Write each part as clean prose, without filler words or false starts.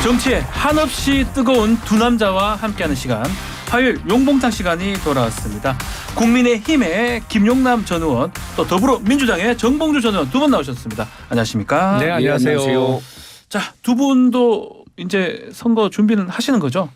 정치에 한없이 뜨거운 두 남자와 함께하는 시간, 화요일 용봉탕 시간이 돌아왔습니다. 국민의힘의 김용남 전 의원, 또 더불어민주당의 정봉주 전 의원 두 분 나오셨습니다. 안녕하십니까? 네, 안녕하세요. 예, 안녕하세요. 자, 두 분도 이제 선거 준비는 하시는 거죠?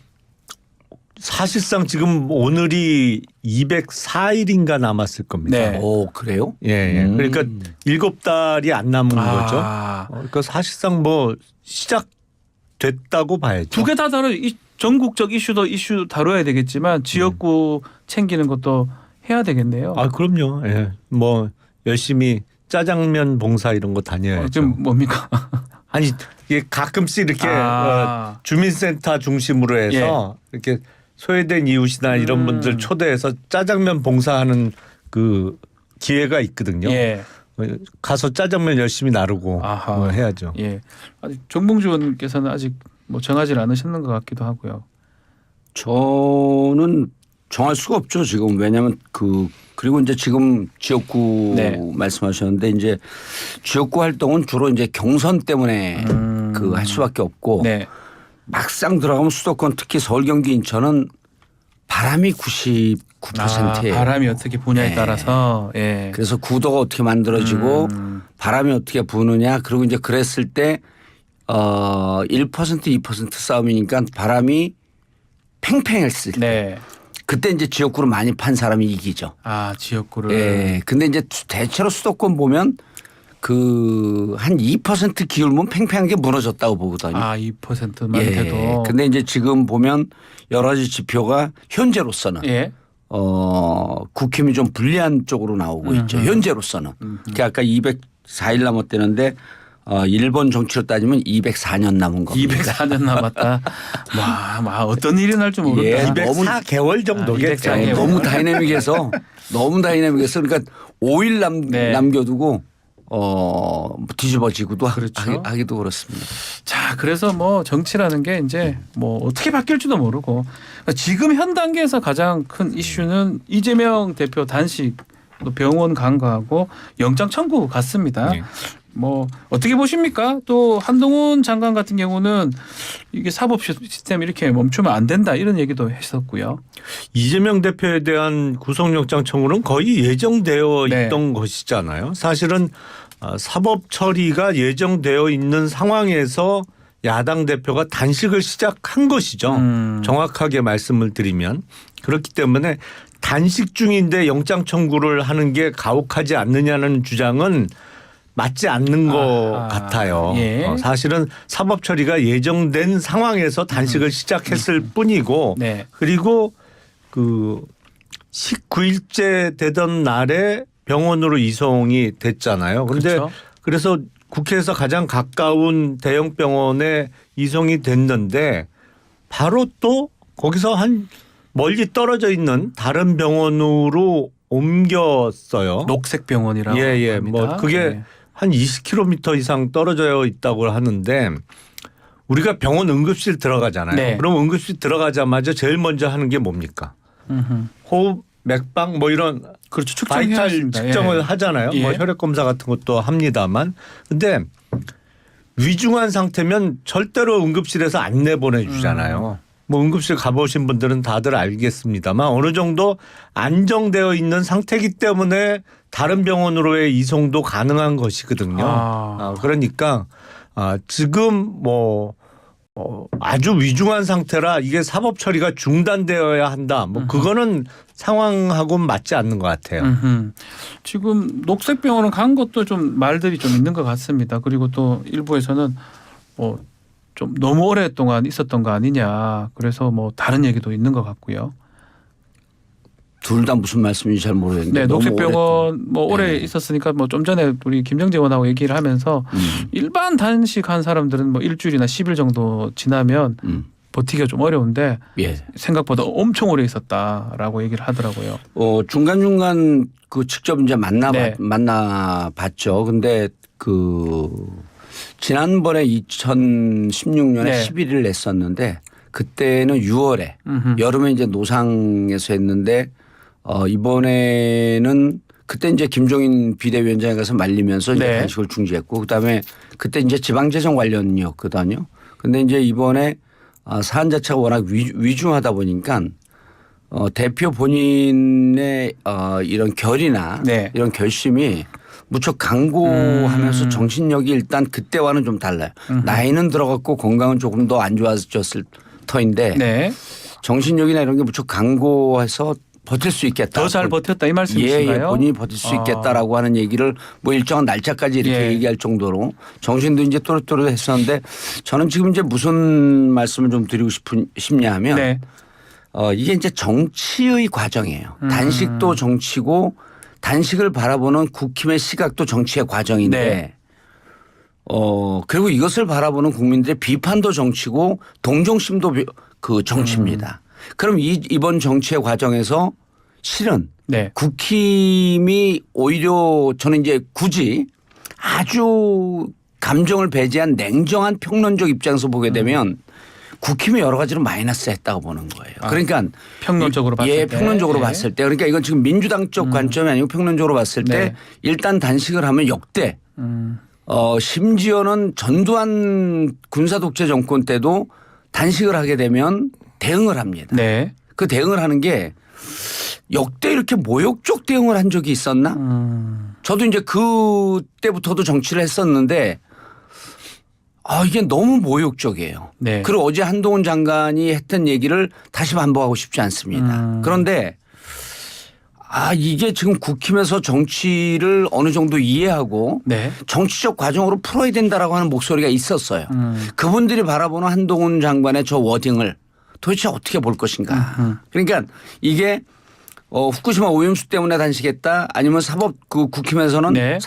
사실상 지금 오늘이 204일인가 남았을 겁니다. 네. 오, 그래요? 예. 그러니까 7달이 안 남은 거죠. 그러니까 사실상 뭐 시작됐다고 봐야죠. 두 개 다 다른 전국적 이슈 다뤄야 되겠지만 지역구 챙기는 것도 해야 되겠네요. 아, 그럼요. 예. 뭐 열심히 짜장면 봉사 이런 거 다녀야죠. 지금 뭡니까? 아니, 이게 가끔씩 이렇게 주민센터 중심으로 해서 이렇게 소외된 이웃이나 이런 분들 초대해서 짜장면 봉사하는 그 기회가 있거든요. 예. 가서 짜장면 열심히 나르고 뭐 해야죠. 예. 아직 정봉주 의원께서는 아직 뭐 정하지 않으셨는 것 같기도 하고요. 저는 정할 수가 없죠, 지금. 왜냐하면 그리고 이제 지금 지역구 말씀하셨는데 이제 지역구 활동은 주로 이제 경선 때문에 할 수밖에 없고 막상 들어가면 수도권 특히 서울, 경기, 인천은 바람이 99%예요. 바람이 어떻게 부냐에 따라서. 예. 그래서 구도가 어떻게 만들어지고 바람이 어떻게 부느냐, 그리고 이제 그랬을 때 1% 2% 싸움이니까 바람이 팽팽했을 때 그때 이제 지역구를 많이 판 사람이 이기죠. 아, 지역구를. 예. 근데 이제 대체로 수도권 보면 한 2% 기울면 팽팽한 게 무너졌다고 보거든요. 아, 2%만 돼도. 근데 이제 지금 보면 여러 가지 지표가 현재로서는 국힘이 좀 불리한 쪽으로 나오고 있죠. 현재로서는. 그러니까 아까 204일 남았다는데 일본 정치로 따지면 204년 남은 겁니다. 204년 남았다. 와, 어떤 일이 날 줄 모르겠다. 204개월 정도겠죠. 너무 다이내믹해서 그러니까 5일 남겨두고 뒤집어지고도 그렇죠. 하기도 그렇습니다. 자, 그래서 뭐 정치라는 게 이제 뭐 어떻게 바뀔지도 모르고 지금 현 단계에서 가장 큰 이슈는 이재명 대표 단식, 또 병원 간거하고 영장 청구 같습니다. 뭐 어떻게 보십니까? 또 한동훈 장관 같은 경우는 이게 사법 시스템 이렇게 멈추면 안 된다 이런 얘기도 했었고요. 이재명 대표에 대한 구속영장 청구는 거의 예정되어 있던 것이잖아요. 사실은 사법 처리가 예정되어 있는 상황에서 야당 대표가 단식을 시작한 것이죠. 정확하게 말씀을 드리면. 그렇기 때문에 단식 중인데 영장 청구를 하는 게 가혹하지 않느냐는 주장은 맞지 않는 것 같아요. 사실은 사법 처리가 예정된 상황에서 단식을 시작했을 뿐이고 그리고 19일째 되던 날에 병원으로 이송이 됐잖아요. 그런데 그래서 국회에서 가장 가까운 대형 병원에 이송이 됐는데 바로 또 거기서 한 멀리 떨어져 있는 다른 병원으로 옮겼어요. 녹색병원이라고 합니다. 뭐 그게 한 20km 이상 떨어져 있다고 하는데 우리가 병원 응급실 들어가잖아요. 그럼 응급실 들어가자마자 제일 먼저 하는 게 뭡니까? 호흡, 맥박 뭐 이런 바이탈 측정을 하잖아요. 뭐 혈액 검사 같은 것도 합니다만. 근데 위중한 상태면 절대로 응급실에서 안 내보내주잖아요. 뭐 응급실 가보신 분들은 다들 알겠습니다만 어느 정도 안정되어 있는 상태이기 때문에 다른 병원으로의 이송도 가능한 것이거든요. 그러니까 지금 뭐 아주 위중한 상태라 이게 사법 처리가 중단되어야 한다. 뭐 그거는 상황하고는 맞지 않는 것 같아요. 지금 녹색병원은 간 것도 좀 말들이 좀 있는 것 같습니다. 그리고 또 일부에서는 좀 너무 오랫동안 있었던 거 아니냐. 그래서 뭐 다른 얘기도 있는 것 같고요. 둘 다 무슨 말씀인지 잘 모르겠는데. 녹색병원 뭐 오래 있었으니까 뭐 좀 전에 우리 김정재 의원하고 얘기를 하면서 일반 단식한 사람들은 뭐 일주일이나 10일 정도 지나면 버티기가 좀 어려운데 생각보다 엄청 오래 있었다라고 얘기를 하더라고요. 중간중간 직접 이제 만나봤죠. 근데 지난번에 2016년에 11일 냈었는데 그때는 6월에 여름에 이제 노상에서 했는데 이번에는 그때 이제 김종인 비대위원장에 가서 말리면서 이제 단식을 중지했고 그다음에 그때 이제 지방재정 관련이었거든요. 근데 이제 이번에 사안 자체가 워낙 위중하다 보니까 대표 본인의 이런 결이나 네. 이런 결심이 무척 강고하면서 정신력이 일단 그때와는 좀 달라요. 나이는 들어갔고 건강은 조금 더 안 좋아졌을 터인데 네. 정신력이나 이런 게 무척 강고해서 버틸 수 있겠다. 더 잘 버텼다 이 말씀이신가요? 예, 본인이 버틸 수 있겠다라고 하는 얘기를 뭐 일정한 날짜까지 이렇게 얘기할 정도로 정신도 이제 또렷또렷했었는데 저는 지금 이제 무슨 말씀을 좀 드리고 싶냐 하면 네. 이게 이제 정치의 과정이에요. 단식도 정치고 단식을 바라보는 국힘의 시각도 정치의 과정인데 네. 그리고 이것을 바라보는 국민들의 비판도 정치고 동정심도 그 정치입니다. 그럼 이번 정치의 과정에서 실은 네. 국힘이 오히려 저는 이제 굳이 아주 감정을 배제한 냉정한 평론적 입장에서 보게 되면 국힘이 여러 가지로 마이너스 했다고 보는 거예요. 그러니까 평론적으로 봤을 때. 평론적으로 봤을 때 그러니까 이건 지금 민주당적 관점이 아니고 평론적으로 봤을 때 네. 일단 단식을 하면 역대 심지어는 전두환 군사독재 정권 때도 단식을 하게 되면 대응을 합니다. 네. 그 대응을 하는 게 역대 이렇게 모욕적 대응을 한 적이 있었나? 저도 이제 그때부터도 정치를 했었는데 이게 너무 모욕적이에요. 네. 그리고 어제 한동훈 장관이 했던 얘기를 다시 반복하고 싶지 않습니다. 그런데 이게 지금 국힘에서 정치를 어느 정도 이해하고 네. 정치적 과정으로 풀어야 된다라고 하는 목소리가 있었어요. 그분들이 바라보는 한동훈 장관의 저 워딩을 도대체 어떻게 볼 것인가. 그러니까 이게 후쿠시마 오염수 때문에 단식했다 아니면 국힘에서는 네.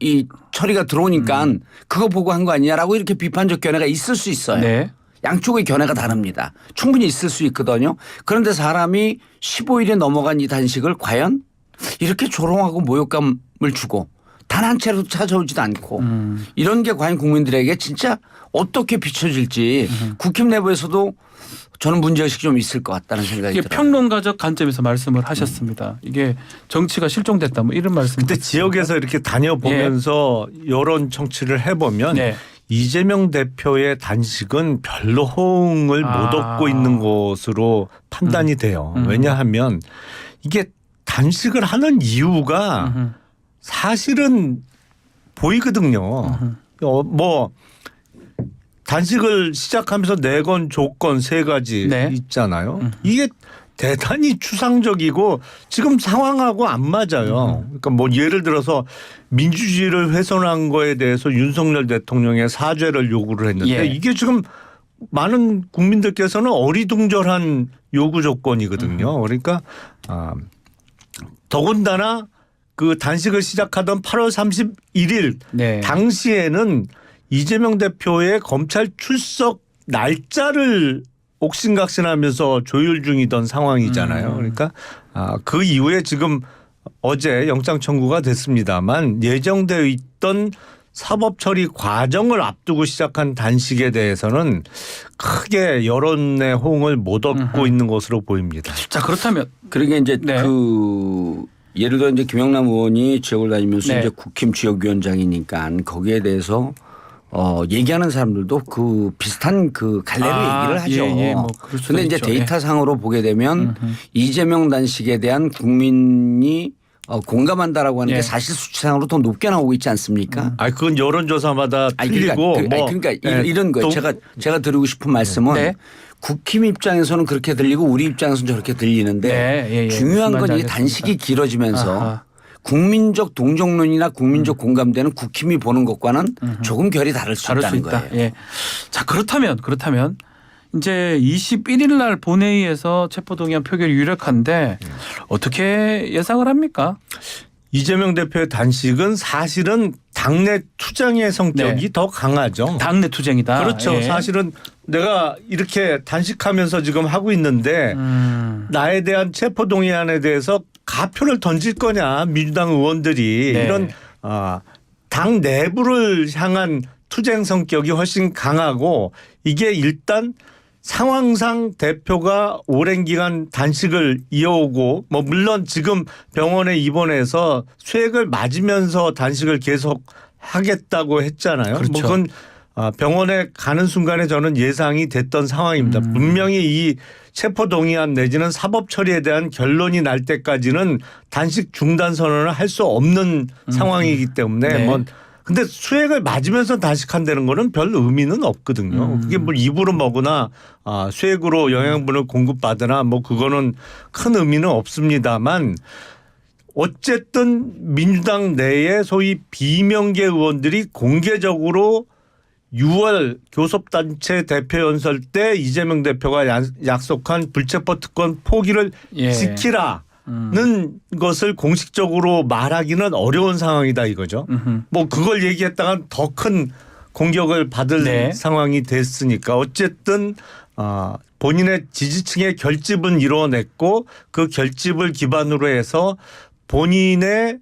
이 처리가 들어오니까 그거 보고 한 거 아니냐라고 이렇게 비판적 견해가 있을 수 있어요. 네. 양쪽의 견해가 다릅니다. 충분히 있을 수 있거든요. 그런데 사람이 15일에 넘어간 이 단식을 과연 이렇게 조롱하고 모욕감을 주고 단 한 채로 찾아오지도 않고 이런 게 과연 국민들에게 진짜 어떻게 비춰질지 국힘 내부에서도 저는 문제의식이 좀 있을 것 같다는 생각이 이게 들어요. 평론가적 관점에서 말씀을 하셨습니다. 이게 정치가 실종됐다 뭐 이런 말씀. 근데 지역에서 이렇게 다녀보면서 여론 청취를 해보면 네. 이재명 대표의 단식은 별로 호응을 못 얻고 있는 것으로 판단이 돼요. 왜냐하면 이게 단식을 하는 이유가 사실은 보이거든요. 뭐 단식을 시작하면서 내건 조건 3가지 네. 있잖아요. 이게 대단히 추상적이고 지금 상황하고 안 맞아요. 그러니까 뭐 예를 들어서 민주주의를 훼손한 거에 대해서 윤석열 대통령의 사죄를 요구를 했는데 이게 지금 많은 국민들께서는 어리둥절한 요구 조건이거든요. 그러니까 더군다나 그 단식을 시작하던 8월 31일 네. 당시에는 이재명 대표의 검찰 출석 날짜를 옥신각신하면서 조율 중이던 상황이잖아요. 그러니까 그 이후에 지금 어제 영장 청구가 됐습니다만 예정되어 있던 사법 처리 과정을 앞두고 시작한 단식에 대해서는 크게 여론의 호응을 못 얻고 있는 것으로 보입니다. 자 그렇다면 그러니까 이제 네. 예를 들어 이제 김영남 의원이 지역을 다니면서 네. 이제 국힘 지역위원장이니까 거기에 대해서 얘기하는 사람들도 그 비슷한 그 갈래로 얘기를 하죠. 예, 뭐 그럴 수도 그런데 이제 있죠. 데이터상으로 보게 되면 이재명 단식에 대한 국민이 공감한다라고 하는 예. 게 사실 수치상으로 더 높게 나오고 있지 않습니까? 그건 여론조사마다 틀리고 그러니까 이런 거예요. 제가 드리고 싶은 말씀은 네. 국힘 입장에서는 그렇게 들리고 우리 입장에서는 저렇게 들리는데 네. 중요한 건 무슨 이게 말인지 단식이 길어지면서 아하. 국민적 동정론이나 국민적 공감대는 국힘이 보는 것과는 조금 결이 다를 수 있다는 거예요. 예. 자 그렇다면 이제 21일 날 본회의에서 체포동의안 표결이 유력한데 어떻게 예상을 합니까? 이재명 대표의 단식은 사실은 당내 투쟁의 성격이 네. 더 강하죠. 당내 투쟁이다. 그렇죠. 예. 사실은 내가 이렇게 단식하면서 지금 하고 있는데 나에 대한 체포동의안에 대해서 가표를 던질 거냐 민주당 의원들이 네. 이런 당 내부를 향한 투쟁 성격이 훨씬 강하고 이게 일단 상황상 대표가 오랜 기간 단식을 이어오고 뭐 물론 지금 병원에 입원해서 수액을 맞으면서 단식을 계속 하겠다고 했잖아요. 그렇죠. 뭐 그건 병원에 가는 순간에 저는 예상이 됐던 상황입니다. 분명히 이 체포동의안 내지는 사법 처리에 대한 결론이 날 때까지는 단식 중단 선언을 할 수 없는 상황이기 때문에 네. 뭐 근데 수액을 맞으면서 단식한다는 거는 별 의미는 없거든요. 그게 뭐 입으로 먹으나 수액으로 영양분을 공급받으나 뭐 그거는 큰 의미는 없습니다만 어쨌든 민주당 내에 소위 비명계 의원들이 공개적으로 6월 교섭단체 대표연설 때 이재명 대표가 약속한 불체포 특권 포기를 지키라는 것을 공식적으로 말하기는 어려운 상황이다 이거죠. 뭐 그걸 얘기했다가 더 큰 공격을 받을 상황이 됐으니까 어쨌든 본인의 지지층의 결집은 이루어냈고 그 결집을 기반으로 해서 본인의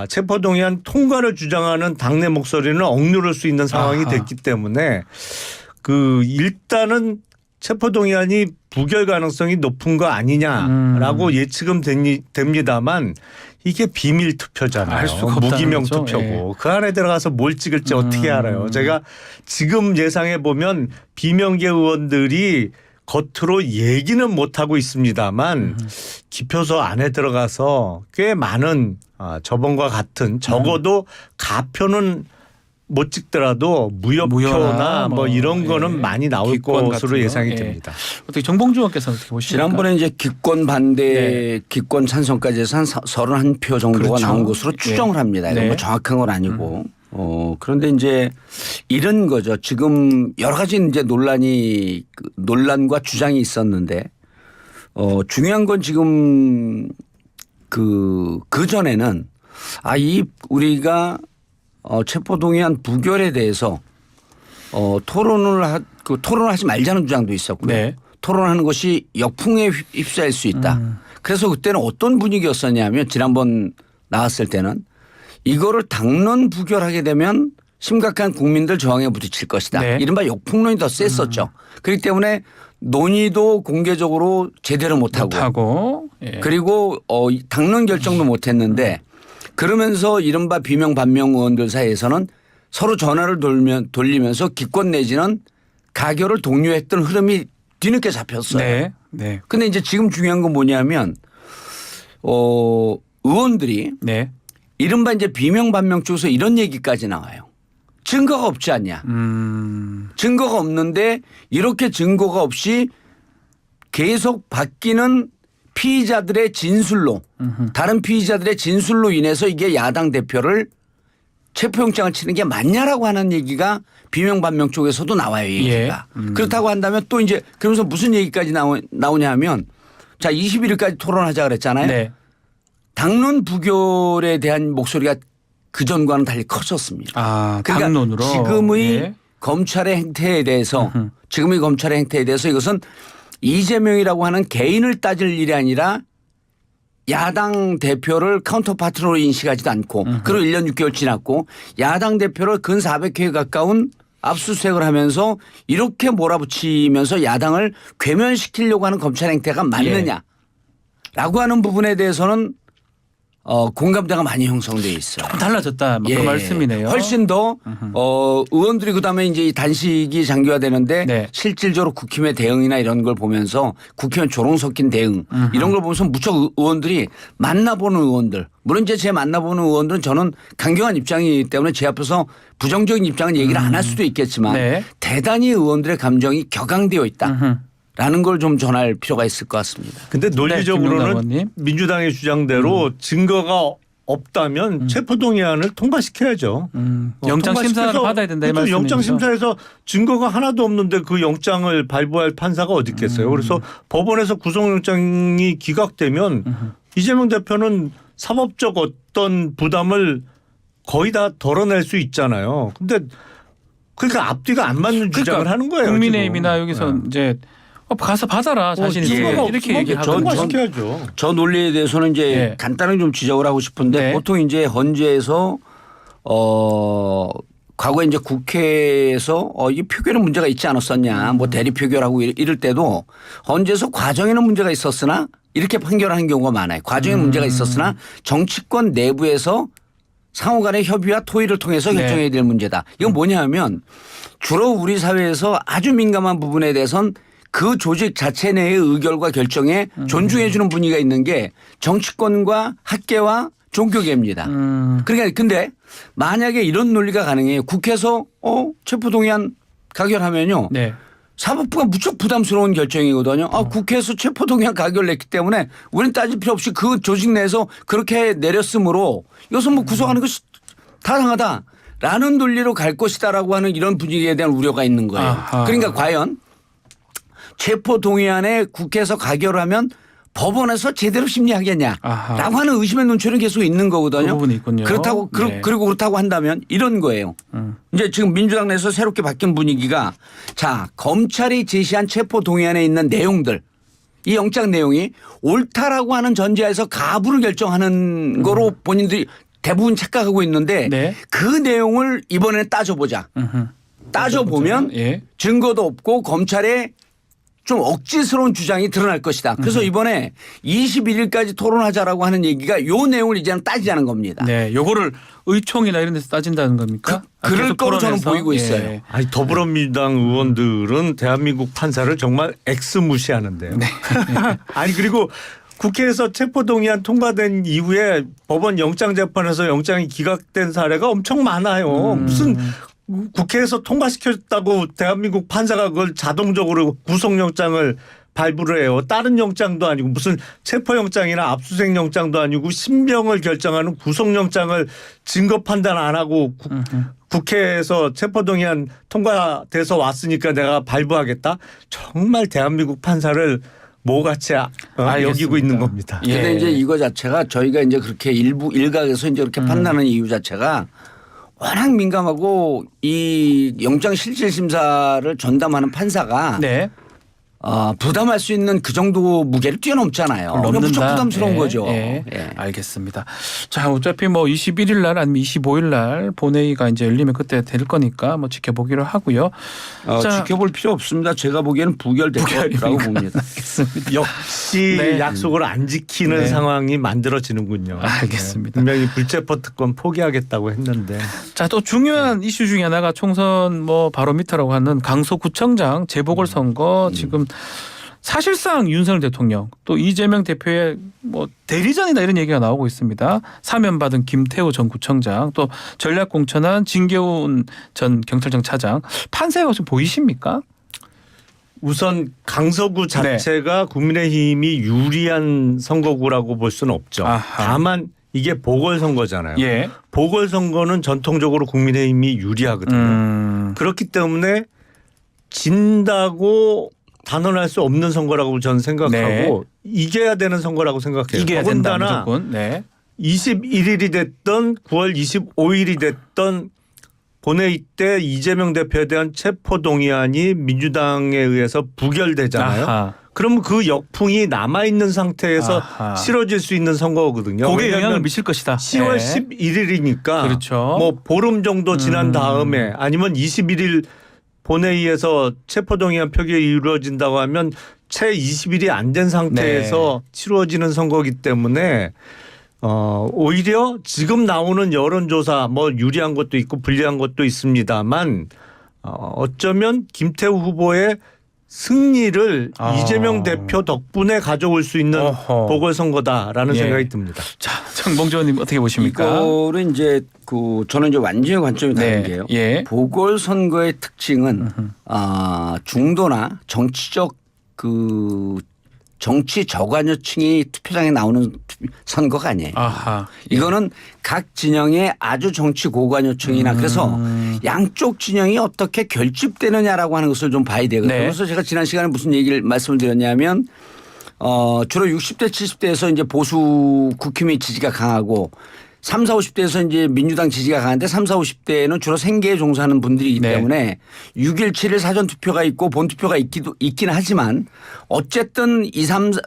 체포동의안 통과를 주장하는 당내 목소리는 억누를 수 있는 상황이 됐기 때문에 그 일단은 체포동의안이 부결 가능성이 높은 거 아니냐라고 예측은 됩니다만 이게 비밀 투표잖아요. 알 수가 없다는 무기명 거죠. 투표고 그 안에 들어가서 뭘 찍을지 어떻게 알아요. 제가 지금 예상해 보면 비명계 의원들이 겉으로 얘기는 못하고 있습니다만 기표소 안에 들어가서 꽤 많은 저번과 같은 적어도 가표는 못 찍더라도 무효표나 뭐 이런 거는 많이 나올 것으로 예상이 됩니다. 어떻게 정봉주 의원께서는 어떻게 보십니까? 지난번에 이제 기권 반대, 기권 찬성까지 해서 한 31표 정도가 나온 것으로 추정을 합니다. 이건 뭐 정확한 건 아니고. 그런데 이제 이런 거죠. 지금 여러 가지 이제 논란과 주장이 있었는데 중요한 건 지금 그 전에는 우리가 체포동의안 부결에 대해서 토론을 하지 말자는 주장도 있었고요. 토론하는 것이 역풍에 휩싸일 수 있다. 그래서 그때는 어떤 분위기였었냐면 지난번 나왔을 때는 이거를 당론 부결하게 되면 심각한 국민들 저항에 부딪힐 것이다. 이른바 역풍론이 더 셌었죠. 그렇기 때문에 논의도 공개적으로 제대로 못하고 그리고 당론 결정도 못했는데 그러면서 이른바 비명 반명 의원들 사이에서는 서로 전화를 돌리면서 기권 내지는 가결을 독려했던 흐름이 뒤늦게 잡혔어요. 그런데 이제 지금 중요한 건 뭐냐면 의원들이 이른바 이제 비명 반명 쪽에서 이런 얘기까지 나와요. 증거가 없지 않냐. 증거가 없는데 이렇게 증거가 없이 계속 바뀌는 피의자들의 진술로 다른 피의자들의 진술로 인해서 이게 야당 대표를 체포영장을 치는 게 맞냐라고 하는 얘기가 비명 반명 쪽에서도 나와요. 얘기가. 그렇다고 한다면 또 이제 그러면서 무슨 얘기까지 나오냐 하면 자 21일까지 토론하자 그랬잖아요. 당론 부결에 대한 목소리가 그전과는 달리 커졌습니다. 그러니까 당론으로. 지금의 검찰의 행태에 대해서 이것은 이재명이라고 하는 개인을 따질 일이 아니라 야당 대표를 카운터파트로 인식하지도 않고 그리고 1년 6개월 지났고 야당 대표를 근 400회 가까운 압수수색을 하면서 이렇게 몰아붙이면서 야당을 괴면시키려고 하는 검찰 행태가 맞느냐라고 하는 부분에 대해서는 공감대가 많이 형성돼 있어요. 달라졌다. 그 말씀이네요. 훨씬 더 의원들이 그다음에 이제 이 단식이 장기화되는데 실질적으로 국힘의 대응이나 이런 걸 보면서 국힘의 조롱 섞인 대응 이런 걸 보면서 무척 의원들이 만나보는 의원들 물론 이제 제 만나보는 의원들은 저는 강경한 입장이기 때문에 제 앞에서 부정적인 입장은 얘기를 안 할 수도 있겠지만 대단히 의원들의 감정이 격앙되어 있다. 라는 걸 좀 전할 필요가 있을 것 같습니다. 근데 논리적으로는 민주당의 주장대로 증거가 없다면 체포동의안을 통과시켜야죠. 영장 심사를 받아야 된다 이 말씀이죠. 영장 심사에서 증거가 하나도 없는데 그 영장을 발부할 판사가 어디 있겠어요. 그래서 법원에서 구속영장이 기각되면 이재명 대표는 사법적 어떤 부담을 거의 다 덜어낼 수 있잖아요. 근데 그러니까 앞뒤가 안 맞는 주장을 하는 거예요. 국민의힘이나 여기서 이제 가서 받아라 자신이 이렇게 얘기하죠. 저 논리에 대해서는 이제 간단하게 좀 지적을 하고 싶은데 보통 이제 헌재에서 과거에 이제 국회에서 이 표결에 문제가 있지 않았었냐 뭐 대리 표결하고 이럴 때도 헌재에서 과정에는 문제가 있었으나 이렇게 판결하는 경우가 많아요. 과정에 문제가 있었으나 정치권 내부에서 상호 간의 협의와 토의를 통해서 결정해야 될 문제다. 이건 뭐냐면 주로 우리 사회에서 아주 민감한 부분에 대해선 그 조직 자체 내의 의결과 결정에 존중해 주는 분위기가 있는 게 정치권과 학계와 종교계입니다. 그러니까 근데 만약에 이런 논리가 가능해요. 국회에서 체포동의안 가결하면요. 네. 사법부가 무척 부담스러운 결정이거든요. 국회에서 체포동의안 가결을 냈기 때문에 우리는 따질 필요 없이 그 조직 내에서 그렇게 내렸으므로 이것은 뭐 구속하는 것이 타당하다라는 논리로 갈 것이다라고 하는 이런 분위기에 대한 우려가 있는 거예요. 아하. 그러니까 과연 체포동의안에 국회에서 가결을 하면 법원에서 제대로 심리하겠냐라고 아하. 하는 의심의 눈초리는 계속 있는 거거든요. 그 부분이 있군요. 그렇다고 네. 그리고 그렇다고 한다면 이런 거예요. 이제 지금 민주당 내에서 새롭게 바뀐 분위기가 자 검찰이 제시한 체포동의안에 있는 내용들 이 영장 내용이 옳다라고 하는 전제하에서 가부를 결정하는 거로 본인들이 대부분 착각하고 있는데 네. 그 내용을 이번에 따져보자. 따져보면 예. 증거도 없고 검찰의 좀 억지스러운 주장이 드러날 것이다. 그래서 이번에 21일까지 토론하자라고 하는 얘기가 요 내용을 이제는 따지자는 겁니다. 네, 요거를 의총이나 이런 데서 따진다는 겁니까? 그럴 계속 거로 저는 토론해서? 보이고 있어요. 예. 아니 더불어민주당 의원들은 대한민국 판사를 정말 무시하는데요. 아니 그리고 국회에서 체포동의안 통과된 이후에 법원 영장재판에서 영장이 기각된 사례가 엄청 많아요. 무슨 국회에서 통과시켰다고 대한민국 판사가 그걸 자동적으로 구속영장을 발부를 해요. 다른 영장도 아니고 무슨 체포영장이나 압수수색영장도 아니고 신병을 결정하는 구속영장을 증거 판단 안 하고 국회에서 체포동의안 통과돼서 왔으니까 내가 발부하겠다. 정말 대한민국 판사를 뭐같이 여기고 있는 겁니다. 그런데 예. 이제 이거 자체가 저희가 이제 그렇게 일각에서 이제 그렇게 판단하는 이유 자체가 워낙 민감하고 이 영장 실질 심사를 전담하는 판사가 네. 부담할 수 있는 그 정도 무게를 뛰어넘잖아요. 그러니까 무척 부담스러운 예, 거죠. 예. 예. 알겠습니다. 자, 어차피 뭐 21일 날 아니면 25일 날 본회의가 이제 열리면 그때 될 거니까 뭐 지켜보기로 하고요. 자, 지켜볼 필요 없습니다. 제가 보기에는 부결될 거라고 봅니다. 알겠습니다. 역시 네. 약속을 안 지키는 네. 상황이 만들어지는군요. 알겠습니다. 분명히 불체포 특권 포기하겠다고 했는데. 자, 또 중요한 이슈 중에 하나가 총선 뭐 바로미터라고 하는 강서구청장 재보궐선거 지금 사실상 윤석열 대통령 또 이재명 대표의 뭐 대리전이다 이런 얘기가 나오고 있습니다. 사면받은 김태우 전 구청장 또 전략 공천한 진계훈 전 경찰청 차장 판세가 좀 보이십니까? 우선 강서구 자체가 국민의힘이 유리한 선거구라고 볼 수는 없죠. 아하. 다만 이게 보궐선거잖아요. 예. 보궐선거는 전통적으로 국민의힘이 유리하거든요. 그렇기 때문에 진다고 단언할 수 없는 선거라고 저는 생각하고 네. 이겨야 되는 선거라고 생각해요. 이겨야 된다 더군다나 무조건. 네. 21일이 됐던 9월 25일이 됐던 본회의 때 이재명 대표에 대한 체포동의안이 민주당에 의해서 부결되잖아요. 아하. 그러면 그 역풍이 남아있는 상태에서 아하. 치러질 수 있는 선거거든요. 거기에 영향을 미칠 것이다. 10월 네. 11일이니까 그렇죠. 뭐 보름 정도 지난 다음에 아니면 21일 본회의에서 체포동의안 표결이 이루어진다고 하면 채 20일이 안 된 상태에서 치루어지는 선거이기 때문에 오히려 지금 나오는 여론조사 뭐 유리한 것도 있고 불리한 것도 있습니다만 어쩌면 김태우 후보의 승리를 이재명 대표 덕분에 가져올 수 있는 어허. 보궐선거다라는 예. 생각이 듭니다. 자, 정봉주 의원님 어떻게 보십니까? 이거를 이제 저는 이제 완전히 관점이 다른 네. 게요. 예. 보궐선거의 특징은 중도나 정치적 정치 저관여층이 투표장에 나오는 선거가 아니에요. 아하. 이거는 각 진영의 아주 정치 고관여층이나 그래서 양쪽 진영이 어떻게 결집되느냐라고 하는 것을 좀 봐야 되거든요. 네. 그래서 제가 지난 시간에 무슨 얘기를 말씀을 드렸냐면 주로 60대 70대에서 이제 보수 국힘의 지지가 강하고 3, 4, 50대에서 이제 민주당 지지가 강한데 3, 4, 50대에는 주로 생계에 종사하는 분들이기 네. 때문에 6일, 7일 사전 투표가 있고 본 투표가 있긴 하지만 어쨌든 3, 4,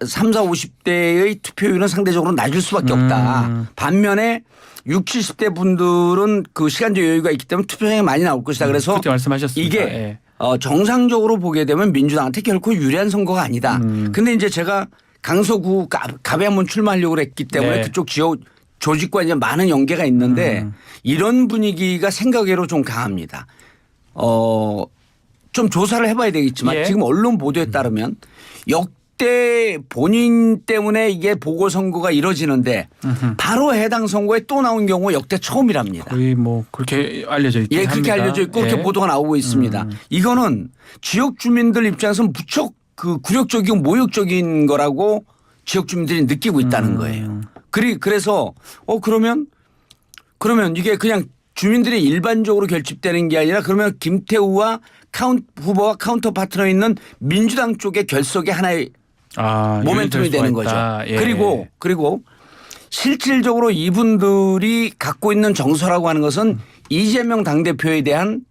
50대의 투표율은 상대적으로 낮을 수밖에 없다. 반면에 60, 70대 분들은 그 시간적 여유가 있기 때문에 투표장에 많이 나올 것이다. 그래서 그렇게 말씀하셨습니다. 이게 예. 정상적으로 보게 되면 민주당한테 결코 유리한 선거가 아니다. 근데 이제 제가 강서구 갑에 한번 출마하려고 했기 때문에 네. 그쪽 지역 조직과 이제 많은 연계가 있는데 이런 분위기가 생각외로 좀 강합니다. 좀 조사를 해봐야 되겠지만 예. 지금 언론 보도에 따르면 역대 본인 때문에 이게 보궐선거가 이뤄지는데 바로 해당 선거에 또 나온 경우 역대 처음이랍니다. 거의 뭐 그렇게 알려져 있긴 예, 그렇게 합니다. 알려져 있고 그렇게 예. 보도가 나오고 있습니다. 이거는 지역 주민들 입장에서는 무척 그 굴욕적이고 모욕적인 거라고 지역 주민들이 느끼고 있다는 거예요. 그래서 그러면 이게 그냥 주민들이 일반적으로 결집되는 게 아니라 그러면 김태우와 후보와 카운터 파트너에 있는 민주당 쪽의 결속의 하나의 모멘텀이 되는 거죠. 예. 그리고 실질적으로 이분들이 갖고 있는 정서라고 하는 것은 이재명 당대표에 대한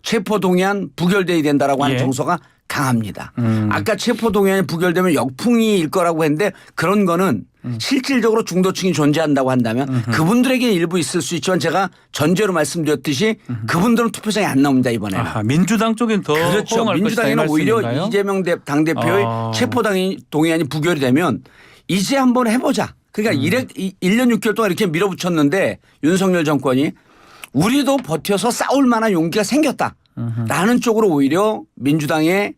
체포동의안 부결돼야 된다라고 하는 예. 정서가 강합니다. 아까 체포동의안이 부결되면 역풍일 거라고 했는데 그런 거는 실질적으로 중도층이 존재한다고 한다면 그분들에게 일부 있을 수 있지만 제가 전제로 말씀드렸듯이 그분들은 투표장에 안 나옵니다 이번에는. 아하, 민주당 쪽엔 더 그렇죠. 호응할 민주당에는 것이다, 이 오히려 말씀인가요? 이재명 당대표의 체포동의안이 부결이 되면 이제 한번 해보자. 그러니까 1년 6개월 동안 이렇게 밀어붙였는데 윤석열 정권이 우리도 버텨서 싸울 만한 용기가 생겼다. 라는 쪽으로 오히려 민주당의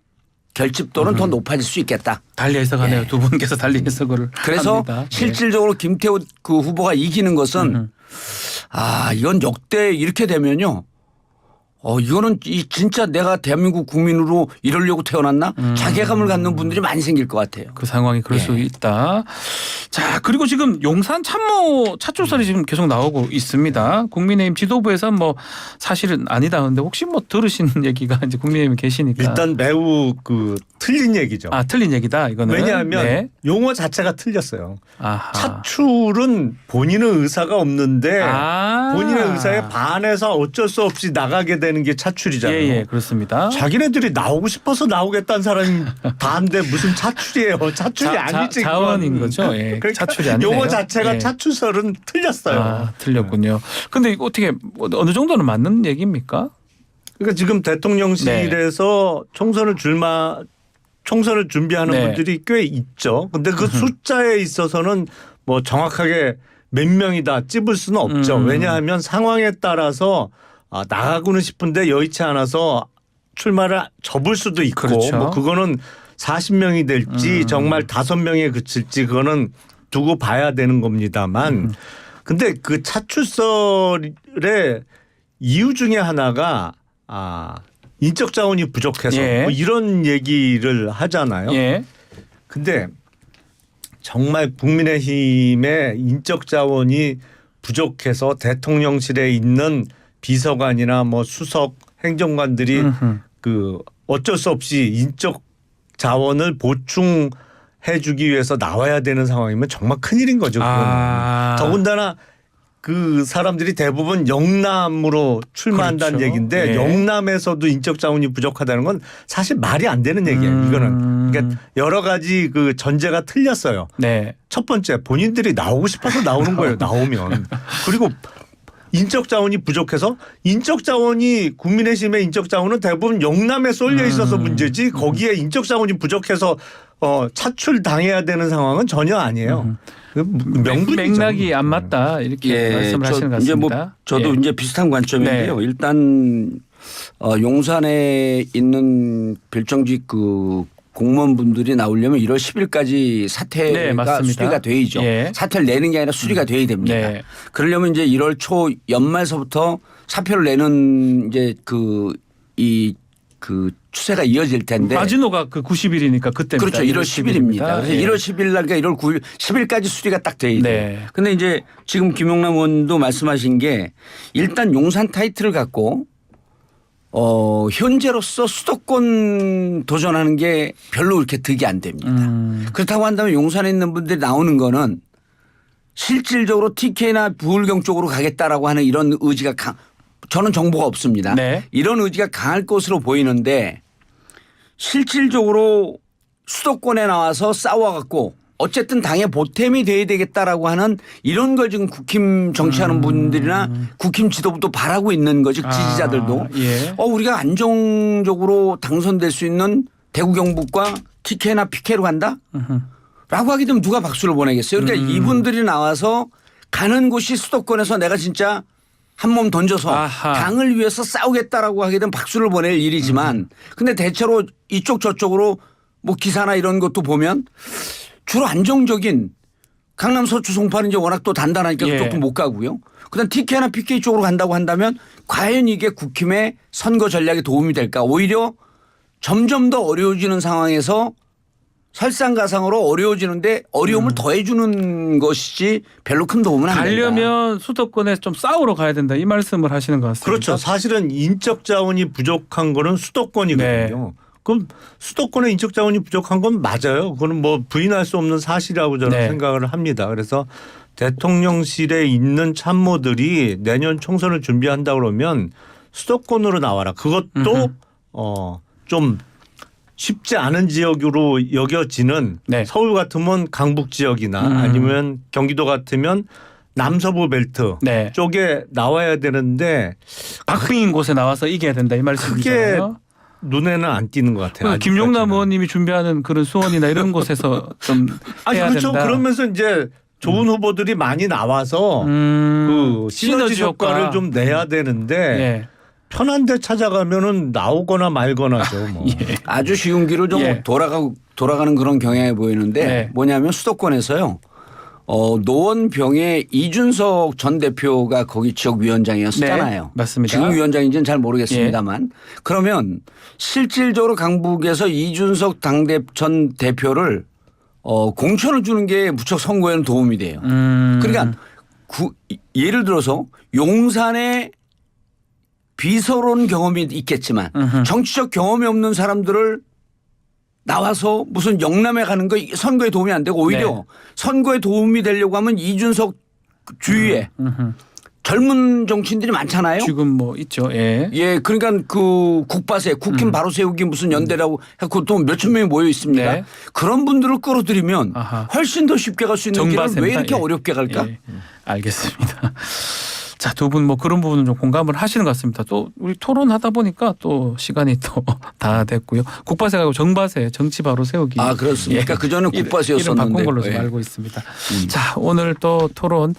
결집도는 더 높아질 수 있겠다. 달리 해석하네요. 예. 두 분께서 달리 해석을 그래서 합니다. 실질적으로 김태우 그 후보가 이기는 것은 이건 역대 이렇게 되면요. 이거는 진짜 내가 대한민국 국민으로 이러려고 태어났나? 자괴감을 갖는 분들이 많이 생길 것 같아요. 그 상황이 그럴 수 있다. 자, 그리고 지금 용산 참모 차출설이 지금 계속 나오고 있습니다. 국민의힘 지도부에서 뭐 사실은 아니다 하는데 혹시 뭐 들으신 얘기가 이제 국민의힘에 계시니까 일단 매우 그 틀린 얘기죠. 틀린 얘기다 이거는. 왜냐하면 용어 자체가 틀렸어요. 아하. 차출은 본인의 의사가 없는데 본인의 의사에 반해서 어쩔 수 없이 나가게 되는 게 차출이잖아요. 예, 그렇습니다. 자기네들이 나오고 싶어서 나오겠다는 사람이 다인데 무슨 차출이에요. 차출이 아니지. 자원인 거죠. 예. 그러니까 차출이 아니네요. 용어 자체가 예. 차출설은 틀렸어요. 틀렸군요. 근데 이거 어떻게 어느 정도는 맞는 얘기입니까? 그러니까 지금 대통령실에서 총선을 준비하는 분들이 꽤 있죠. 근데 그 숫자에 있어서는 뭐 정확하게 몇 명이다 찝을 수는 없죠. 왜냐하면 상황에 따라서 나가고는 싶은데 여의치 않아서 출마를 접을 수도 있고 그렇죠. 뭐 그거는 40명이 될지 정말 5명에 그칠지 그거는 두고 봐야 되는 겁니다만 근데 그 차출설의 이유 중에 하나가 인적 자원이 부족해서 뭐 이런 얘기를 하잖아요. 근데 정말 국민의힘의 인적 자원이 부족해서 대통령실에 있는 비서관이나 뭐 수석 행정관들이 그 어쩔 수 없이 인적 자원을 보충해 주기 위해서 나와야 되는 상황이면 정말 큰일인 거죠. 더군다나 그 사람들이 대부분 영남으로 출마한다는 그렇죠. 얘기인데 영남에서도 인적 자원이 부족하다는 건 사실 말이 안 되는 얘기예요. 이거는 그러니까 여러 가지 그 전제가 틀렸어요. 첫 번째 본인들이 나오고 싶어서 나오는 거예요. 나오면. 그리고 인적 자원이 부족해서 인적 자원이 국민의힘의 인적 자원은 대부분 영남에 쏠려 있어서 문제지 거기에 인적 자원이 부족해서 차출 당해야 되는 상황은 전혀 아니에요. 명분이죠. 맥락이 안 맞다 이렇게 말씀을 하시는 것 같습니다. 이제 뭐 저도 이제 비슷한 관점인데요. 일단 용산에 있는 별정직 그 공무원분들이 나오려면 1월 10일까지 사퇴가 수리가 돼야죠. 사퇴를 내는 게 아니라 수리가 돼야 됩니다. 그러려면 이제 1월 초 연말서부터 사표를 내는 이제 그 추세가 이어질 텐데. 마지노가 그 90일이니까 그때입니다. 그렇죠. 1월 10일입니다. 그래서 1월 10일 날 그러니까 1월 9일 10일까지 수리가 딱 돼야 돼요. 그런데 이제 지금 김용남 의원도 말씀하신 게 일단 용산 타이틀을 갖고 현재로서 수도권 도전하는 게 별로 그렇게 득이 안 됩니다. 그렇다고 한다면 용산에 있는 분들이 나오는 거는 실질적으로 TK나 부울경 쪽으로 가겠다라고 하는 이런 의지가 저는 정보가 없습니다. 이런 의지가 강할 것으로 보이는데 실질적으로 수도권에 나와서 싸워갖고 어쨌든 당의 보탬이 돼야 되겠다라고 하는 이런 걸 지금 국힘 정치하는 분들이나 국힘 지도부도 바라고 있는 거죠. 지지자들도. 우리가 안정적으로 당선될 수 있는 대구 경북과 TK나 PK로 간다? 라고 하게 되면 누가 박수를 보내겠어요. 그러니까 이분들이 나와서 가는 곳이 수도권에서 내가 진짜 한 몸 던져서 아하. 당을 위해서 싸우겠다라고 하게 되면 박수를 보낼 일이지만 근데 대체로 이쪽 저쪽으로 뭐 기사나 이런 것도 보면 주로 안정적인 강남 서초 송파는 이제 워낙 또 단단하니까 예. 그쪽도 못 가고요. 그다음 TK나 PK 쪽으로 간다고 한다면 과연 이게 국힘의 선거 전략에 도움이 될까? 오히려 점점 더 어려워지는 상황에서 설상가상으로 어려워지는데 어려움을 더해주는 것이지 별로 큰 도움은 안 된다. 가려면 수도권에 좀 싸우러 가야 된다 이 말씀을 하시는 것 같습니다. 그렇죠. 사실은 인적 자원이 부족한 거는 수도권이거든요. 그럼 수도권의 인적 자원이 부족한 건 맞아요. 그거는 뭐 부인할 수 없는 사실이라고 저는 생각을 합니다. 그래서 대통령실에 있는 참모들이 내년 총선을 준비한다 그러면 수도권으로 나와라. 그것도 좀 쉽지 않은 지역으로 여겨지는 서울 같으면 강북 지역이나 아니면 경기도 같으면 남서부 벨트 쪽에 나와야 되는데 박빙인 곳에 나와서 이겨야 된다 이 말씀이잖아요. 눈에는 안 띄는 것 같아요. 김용남 의원님이 준비하는 그런 수원이나 이런 곳에서 좀 해야 그렇죠. 된다. 그러면서 이제 좋은 후보들이 많이 나와서 그 시너지 효과를 좀 내야 되는데 편한 데 찾아가면은 나오거나 말거나죠. 뭐. 아주 쉬운 길을 좀 돌아가는 그런 경향이 보이는데 뭐냐면 수도권에서요. 노원병의 이준석 전 대표가 거기 지역위원장이었잖아요. 맞습니다. 지금 위원장인지는 잘 모르겠습니다만 그러면 실질적으로 강북에서 이준석 전 대표를 공천을 주는 게 무척 선거에는 도움이 돼요. 그러니까 예를 들어서 용산에 비서론 경험이 있겠지만 정치적 경험이 없는 사람들을 나와서 무슨 영남에 가는 거 선거에 도움이 안 되고 오히려 선거에 도움이 되려고 하면 이준석 주위에 젊은 정치인들이 많잖아요. 지금 뭐 있죠. 예, 그러니까 그 국바세, 국힘 바로 세우기 무슨 연대라고 해서 또 몇천 명이 모여 있습니다. 그런 분들을 끌어들이면 훨씬 더 쉽게 갈 수 있는 길을 왜 이렇게 어렵게 갈까? 알겠습니다. 자, 두 분 뭐 그런 부분은 좀 공감을 하시는 것 같습니다. 또 우리 토론하다 보니까 또 시간이 또 다 됐고요. 국바세 가고 정바세 정치 바로 세우기. 아, 그렇습니까? 그전에 국바세였었는데. 이름 바꾼 걸로 좀 알고 있습니다. 자, 오늘 또 토론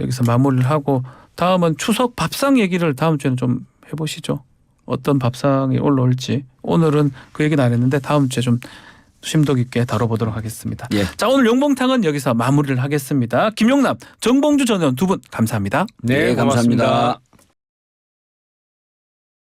여기서 마무리를 하고 다음은 추석 밥상 얘기를 다음 주에는 좀 해보시죠. 어떤 밥상이 올라올지. 오늘은 그 얘기는 안 했는데 다음 주에 좀 심도 깊게 다뤄보도록 하겠습니다. 자, 오늘 용봉탕은 여기서 마무리를 하겠습니다. 김용남, 정봉주 전 의원 두 분 감사합니다. 네, 감사합니다.